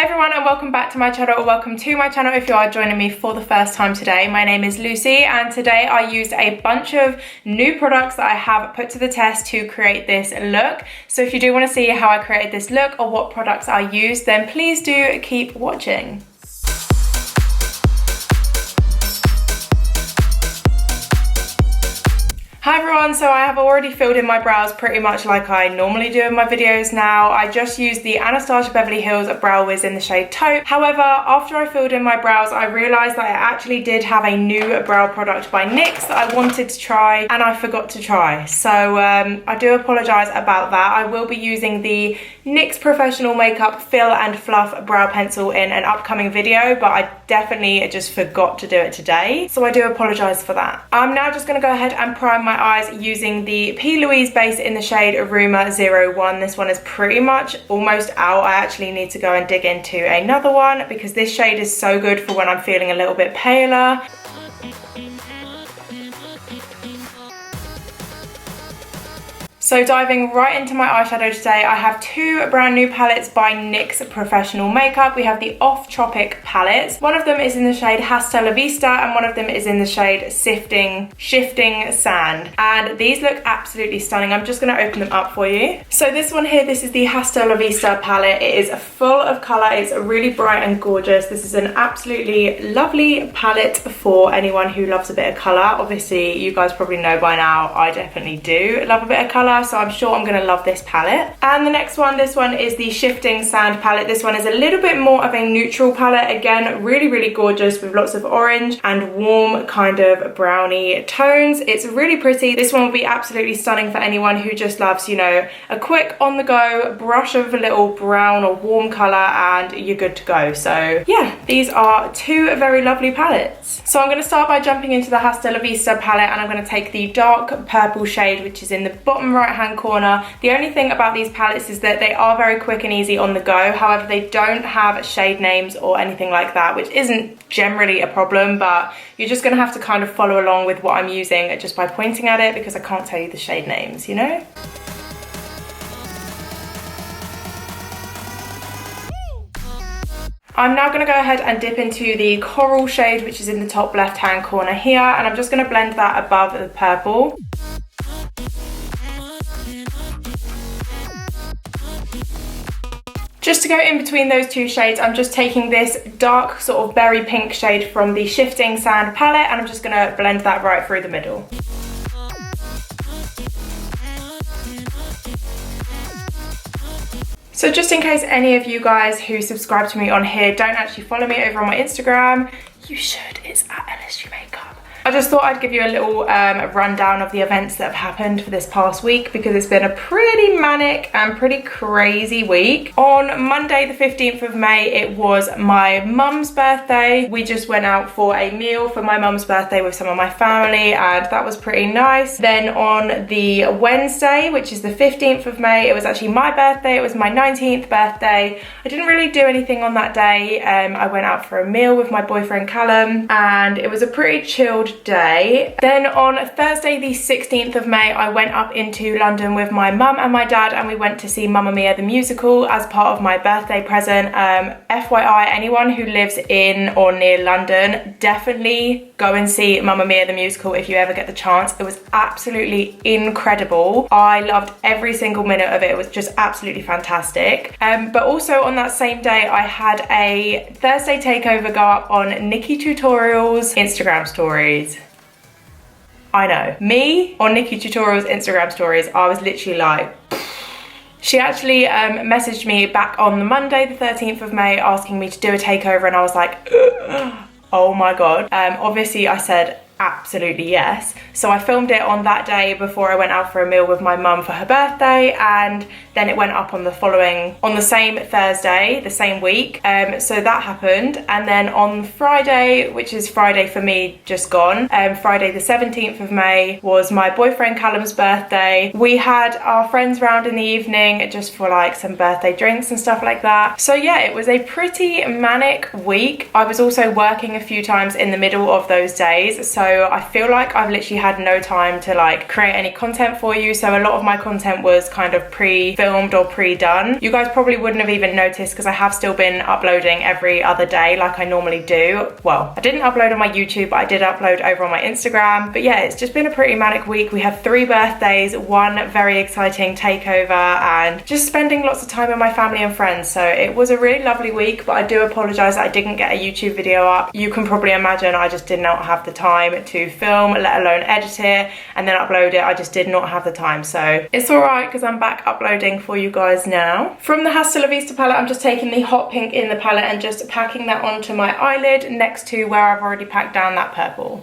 everyone and welcome back to my channel, or welcome to my channel if you are joining me for the first time today. My name is Lucy and today I used a bunch of new products that I have put to the test to create this look. So if you do want to see how I created this look or what products I used, then please do keep watching. Hi everyone, so I have already filled in my brows pretty much like I normally do in my videos now. I just used the Anastasia Beverly Hills Brow Wiz in the shade Taupe. However, after I filled in my brows, I realised that I actually did have a new brow product by NYX that I wanted to try and I forgot to try. So I do apologise about that. I will be using the NYX Professional Makeup Fill and Fluff Brow Pencil in an upcoming video, but I definitely just forgot to do it today. So I do apologise for that. I'm now just going to go ahead and prime my eyes using the P. Louise base in the shade Aruma 01. This one is pretty much almost out. I actually need to go and dig into another one because this shade is so good for when I'm feeling a little bit paler. So diving right into my eyeshadow today, I have two brand new palettes by NYX Professional Makeup. We have the Off Tropic palettes. One of them is in the shade Hasta La Vista and one of them is in the shade Shifting Sand. And these look absolutely stunning. I'm just going to open them up for you. So this one here, this is the Hasta La Vista palette. It is full of colour. It's really bright and gorgeous. This is an absolutely lovely palette for anyone who loves a bit of colour. Obviously, you guys probably know by now, I definitely do love a bit of colour. So I'm sure I'm going to love this palette. And the next one, this one is the Shifting Sand palette. This one is a little bit more of a neutral palette. Again, really gorgeous with lots of orange and warm kind of browny tones. It's really pretty. This one will be absolutely stunning for anyone who just loves, you know, a quick on the go brush of a little brown or warm colour and you're good to go. So yeah, these are two very lovely palettes. So I'm going to start by jumping into the Hasta La Vista palette and I'm going to take the dark purple shade, which is in the bottom right hand corner. The only thing about these palettes is that they are very quick and easy on the go. However, they don't have shade names or anything like that, which isn't generally a problem, but you're just going to have to kind of follow along with what I'm using just by pointing at it because I can't tell you the shade names, you know? I'm now going to go ahead and dip into the coral shade, which is in the top left hand corner here, and I'm just going to blend that above the purple. Just to go in between those two shades, I'm just taking this dark sort of berry pink shade from the Shifting Sand palette and I'm just going to blend that right through the middle. So just in case any of you guys who subscribe to me on here don't actually follow me over on my Instagram, you should. It's at Lsgmakeup. I just thought I'd give you a little rundown of the events that have happened for this past week because it's been a pretty manic and pretty crazy week. On Monday the 15th of May, it was my mum's birthday. We just went out for a meal for my mum's birthday with some of my family and that was pretty nice. Then on the Wednesday, which is the 15th of May, it was actually my birthday. It was my 19th birthday. I didn't really do anything on that day. I went out for a meal with my boyfriend Callum and it was a pretty chilled day. Then on Thursday the 16th of May, I went up into London with my mum and my dad and we went to see Mamma Mia the musical as part of my birthday present. FYI, anyone who lives in or near London, definitely go and see Mamma Mia the musical if you ever get the chance. It was absolutely incredible. I loved every single minute of it. It was just absolutely fantastic. But also on that same day, I had a Thursday takeover go up on Nikki Tutorials Instagram stories. I know, me on Nikki Tutorials Instagram stories, I was literally like, she actually messaged me back on the Monday the 13th of May asking me to do a takeover and I was like, oh my god. Obviously I said absolutely yes. So I filmed it on that day before I went out for a meal with my mum for her birthday and then it went up on the same Thursday, the same week. So that happened. And then on Friday, which is Friday for me just gone, Friday the 17th of May was my boyfriend Callum's birthday. We had our friends round in the evening just for like some birthday drinks and stuff like that. So yeah, it was a pretty manic week. I was also working a few times in the middle of those days. So so I feel like I've literally had no time to like create any content for you. So a lot of my content was kind of pre-filmed or pre-done. You guys probably wouldn't have even noticed because I have still been uploading every other day like I normally do. Well, I didn't upload on my YouTube, but I did upload over on my Instagram. But yeah, it's just been a pretty manic week. We had 3 birthdays, 1 very exciting takeover, and just spending lots of time with my family and friends. So it was a really lovely week, but I do apologize that I didn't get a YouTube video up. You can probably imagine I just did not have the time to film, let alone edit it and then upload it. I just did not have the time. So it's all right because I'm back uploading for you guys now. From the Hasta La Vista palette, I'm just taking the hot pink in the palette and just packing that onto my eyelid next to where I've already packed down that purple.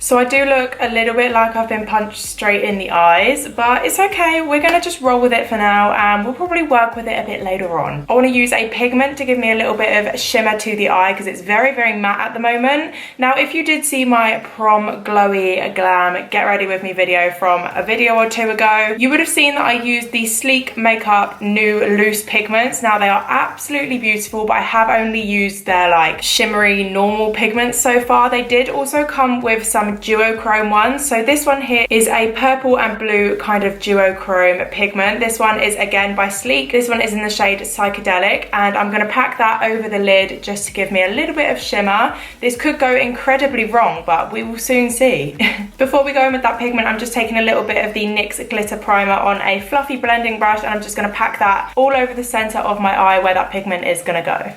So I do look a little bit like I've been punched straight in the eyes, but it's okay. We're gonna just roll with it for now and we'll probably work with it a bit later on. I wanna use a pigment to give me a little bit of shimmer to the eye because it's very, very matte at the moment. Now, if you did see my prom glowy glam get ready with me video from a video or 2 ago, you would have seen that I used the Lsgmakeup new loose pigments. Now, they are absolutely beautiful, but I have only used their like shimmery normal pigments so far. They did also come with some duochrome ones. So this one here is a purple and blue kind of duochrome pigment. This one is again by Sleek. This one is in the shade Psychedelic, and I'm going to pack that over the lid just to give me a little bit of shimmer. This could go incredibly wrong, but we will soon see. Before we go in with that pigment, I'm just taking a little bit of the NYX glitter primer on a fluffy blending brush, and I'm just going to pack that all over the center of my eye where that pigment is going to go.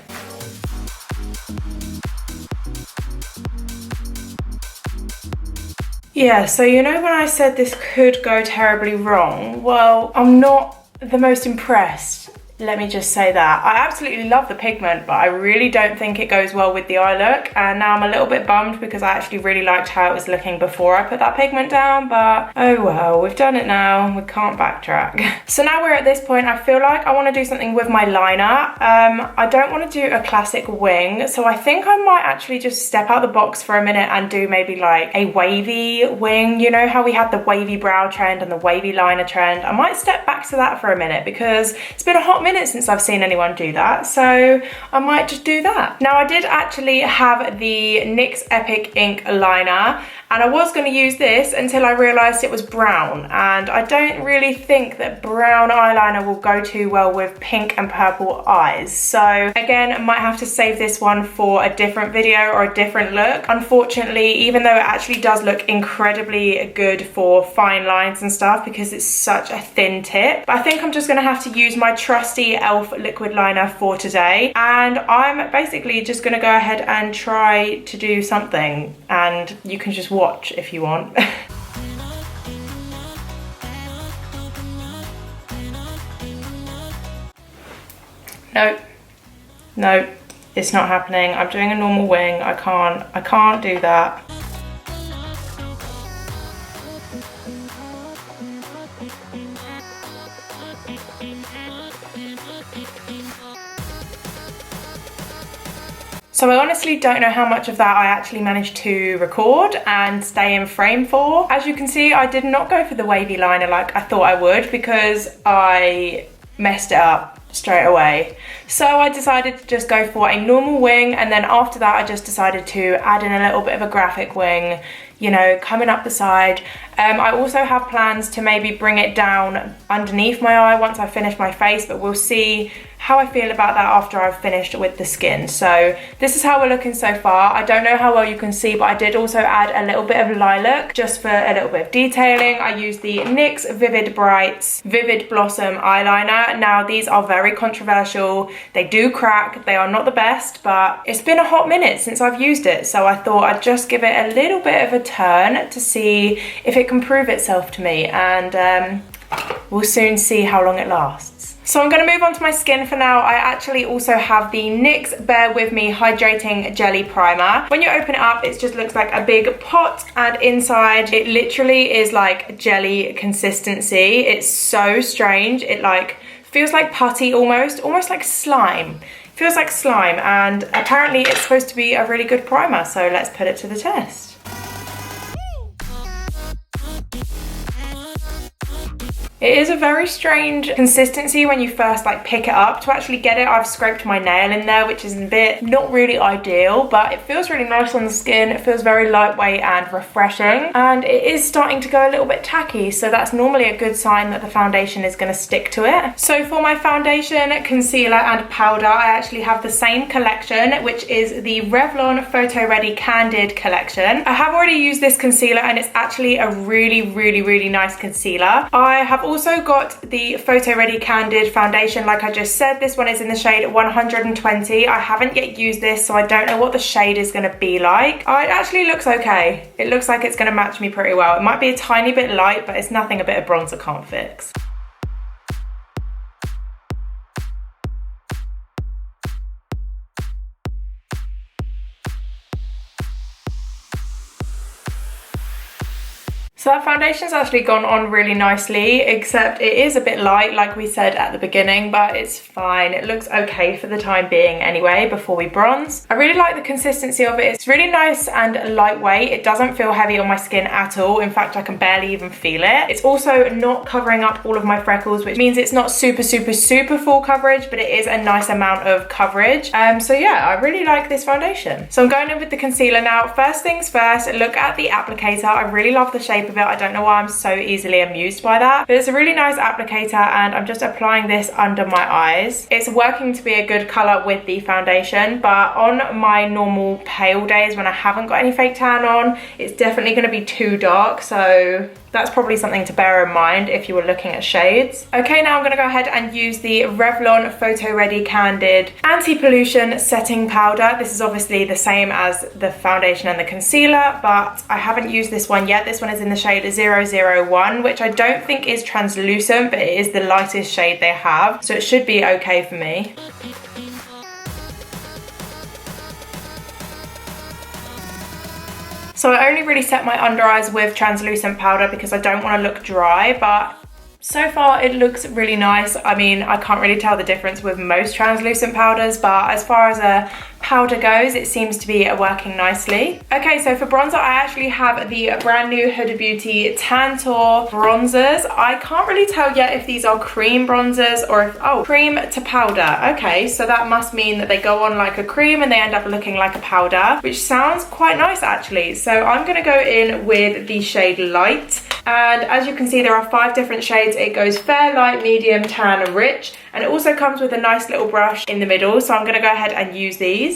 Yeah, so you know when I said this could go terribly wrong? Well, I'm not the most impressed. Let me just say that. I absolutely love the pigment, but I really don't think it goes well with the eye look. And now I'm a little bit bummed because I actually really liked how it was looking before I put that pigment down, but oh well, we've done it now. We can't backtrack. So now we're at this point, I feel like I want to do something with my liner. I don't want to do a classic wing, so I think I might actually just step out the box for a minute and do maybe like a wavy wing. You know how we had the wavy brow trend and the wavy liner trend? I might step back to that for a minute because it's been a hot minute since I've seen anyone do that, so I might just do that. Now, I did actually have the NYX Epic Ink liner, and I was going to use this until I realised it was brown, and I don't really think that brown eyeliner will go too well with pink and purple eyes. So again, I might have to save this one for a different video or a different look. Unfortunately, even though it actually does look incredibly good for fine lines and stuff because it's such a thin tip, but I think I'm just going to have to use my trusty e.l.f. liquid liner for today, and I'm basically just going to go ahead and try to do something, and you can just watch if you want. Nope, it's not happening. I'm doing a normal wing. I can't do that. So I honestly don't know how much of that I actually managed to record and stay in frame for. As you can see, I did not go for the wavy liner like I thought I would because I messed it up straight away. So I decided to just go for a normal wing, and then after that I just decided to add in a little bit of a graphic wing, you know, coming up the side. I also have plans to maybe bring it down underneath my eye once I finish my face, but we'll see how I feel about that after I've finished with the skin. So this is how we're looking so far. I don't know how well you can see, but I did also add a little bit of lilac just for a little bit of detailing. I used the NYX Vivid Brights Vivid Blossom eyeliner. Now these are very controversial. They do crack, they are not the best, but it's been a hot minute since I've used it, so I thought I'd just give it a little bit of a turn to see if it can prove itself to me, and we'll soon see how long it lasts. So I'm going to move on to my skin for now. I actually also have the NYX Bear With Me Hydrating Jelly Primer. When you open it up, it just looks like a big pot, and inside it literally is like jelly consistency. It's so strange. It like feels like putty almost like slime. Feels like slime, and apparently it's supposed to be a really good primer, so let's put it to the test. It is a very strange consistency when you first like pick it up. To actually get it, I've scraped my nail in there, which is a bit not really ideal, but it feels really nice on the skin. It feels very lightweight and refreshing, and it is starting to go a little bit tacky, so that's normally a good sign that the foundation is going to stick to it. So for my foundation, concealer and powder, I actually have the same collection, which is the Revlon Photo Ready Candid collection. I have already used this concealer and it's actually a really nice concealer. I have also got the Photo Ready Candid foundation, like I just said. This one is in the shade 120. I haven't yet used this, so I don't know what the shade is going to be like. It actually looks okay. It looks like it's going to match me pretty well. It might be a tiny bit light, but it's nothing a bit of bronzer can't fix. So that foundation's actually gone on really nicely, except it is a bit light, like we said at the beginning, but it's fine. It looks okay for the time being anyway, before we bronze. I really like the consistency of it. It's really nice and lightweight. It doesn't feel heavy on my skin at all. In fact, I can barely even feel it. It's also not covering up all of my freckles, which means it's not super full coverage, but it is a nice amount of coverage. So yeah, I really like this foundation. So I'm going in with the concealer now. First things first, look at the applicator. I really love the shape of it. I don't know why I'm so easily amused by that, but it's a really nice applicator, and I'm just applying this under my eyes. It's working to be a good color with the foundation, but on my normal pale days when I haven't got any fake tan on, it's definitely going to be too dark, so that's probably something to bear in mind if you were looking at shades. Okay, now I'm going to go ahead and use the Revlon Photo Ready Candid Anti-Pollution Setting Powder. This is obviously the same as the foundation and the concealer, but I haven't used this one yet. This one is in the shade 001, which I don't think is translucent, but it is the lightest shade they have, so it should be okay for me. So I only really set my under eyes with translucent powder because I don't want to look dry, but so far it looks really nice. I mean, I can't really tell the difference with most translucent powders, but as far as a powder goes, it seems to be working nicely. Okay, so for bronzer, I actually have the brand new Huda Beauty Tantour bronzers. I can't really tell yet if these are cream bronzers or if, oh, cream to powder. Okay, so that must mean that they go on like a cream and they end up looking like a powder, which sounds quite nice actually. So I'm gonna go in with the shade Light. And as you can see, there are 5 different shades. It goes fair, light, medium, tan, and rich. And it also comes with a nice little brush in the middle. So I'm gonna go ahead and use these.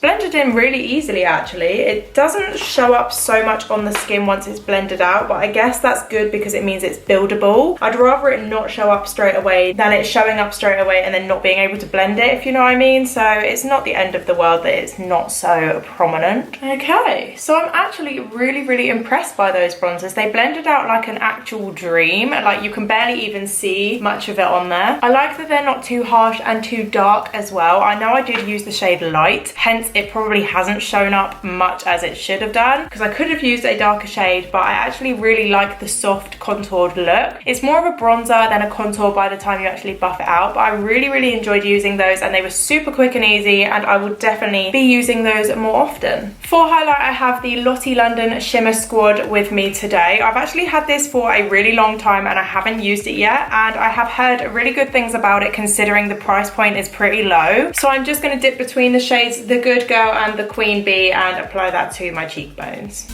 Blended in really easily actually. It doesn't show up so much on the skin once it's blended out, but I guess that's good because it means it's buildable. I'd rather it not show up straight away than it showing up straight away and then not being able to blend it, if you know what I mean. So it's not the end of the world that it's not so prominent. Okay, so I'm actually really impressed by those bronzers. They blended out like an actual dream. Like you can barely even see much of it on there. I like that they're not too harsh and too dark as well. I know I did use the shade Light, hence it probably hasn't shown up much as it should have done, because I could have used a darker shade, but I actually really like the soft contoured look. It's more of a bronzer than a contour by the time you actually buff it out, but I really enjoyed using those, and they were super quick and easy, and I would definitely be using those more often. For highlight, I have the Lottie London Shimmer Squad with me today. I've actually had this for a really long time and I haven't used it yet, and I have heard really good things about it considering the price point is pretty low. So I'm just going to dip between the shades The Good Girl and the Queen Bee and apply that to my cheekbones.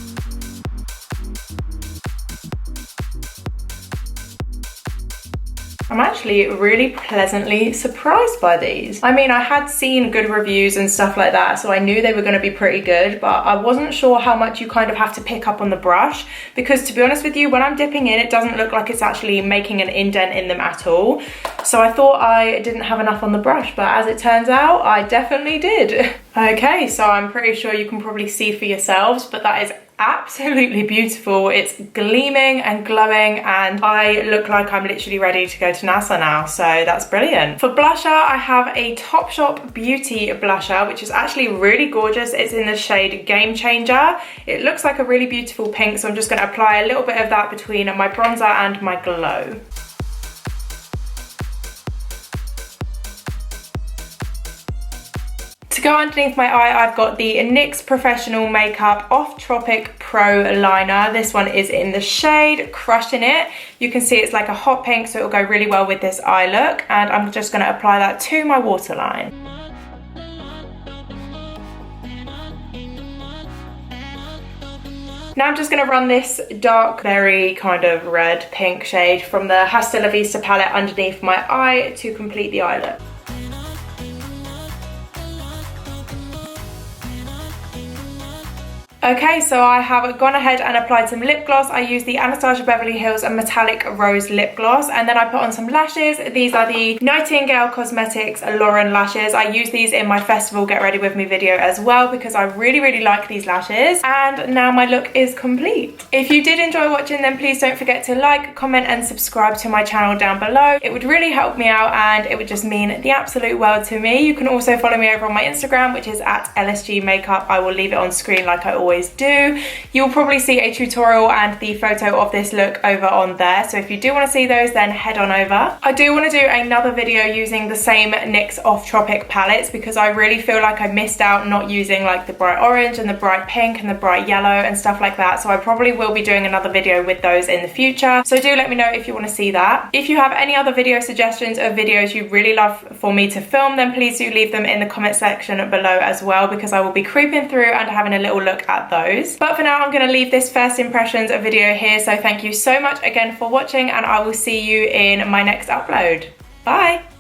I'm actually really pleasantly surprised by these. I mean, I had seen good reviews and stuff like that, so I knew they were going to be pretty good, but I wasn't sure how much you kind of have to pick up on the brush, because to be honest with you, when I'm dipping in, it doesn't look like it's actually making an indent in them at all. So I thought I didn't have enough on the brush, but as it turns out, I definitely did. Okay, so I'm pretty sure you can probably see for yourselves, but that is absolutely beautiful. It's gleaming and glowing, and I look like I'm literally ready to go to NASA now, so that's brilliant. For blusher, I have a Topshop Beauty blusher, which is actually really gorgeous. It's in the shade Game Changer. It looks like a really beautiful pink, so I'm just going to apply a little bit of that between my bronzer and my glow. To go underneath my eye, I've got the NYX Professional Makeup Off Tropic Pro Liner. This one is in the shade Crushing It. You can see it's like a hot pink, so it'll go really well with this eye look. And I'm just going to apply that to my waterline. Now I'm just going to run this dark, very kind of red pink shade from the Hasta La Vista palette underneath my eye to complete the eye look. Okay, so I have gone ahead and applied some lip gloss. I used the Anastasia Beverly Hills Metallic Rose Lip Gloss, and then I put on some lashes. These are the Nightingale Cosmetics Lauren lashes. I use these in my festival Get Ready With Me video as well because I really like these lashes. And now my look is complete. If you did enjoy watching, then please don't forget to like, comment and subscribe to my channel down below. It would really help me out and it would just mean the absolute world to me. You can also follow me over on my Instagram, which is at Lsgmakeup. I will leave it on screen like I always do. You'll probably see a tutorial and the photo of this look over on there, so if you do want to see those, then head on over. I do want to do another video using the same NYX Off Tropic palettes because I really feel like I missed out not using like the bright orange and the bright pink and the bright yellow and stuff like that, so I probably will be doing another video with those in the future, so do let me know if you want to see that. If you have any other video suggestions of videos you'd really love for me to film, then please do leave them in the comment section below as well, because I will be creeping through and having a little look at those. But for now, I'm going to leave this first impressions video here, so thank you so much again for watching and I will see you in my next upload. Bye!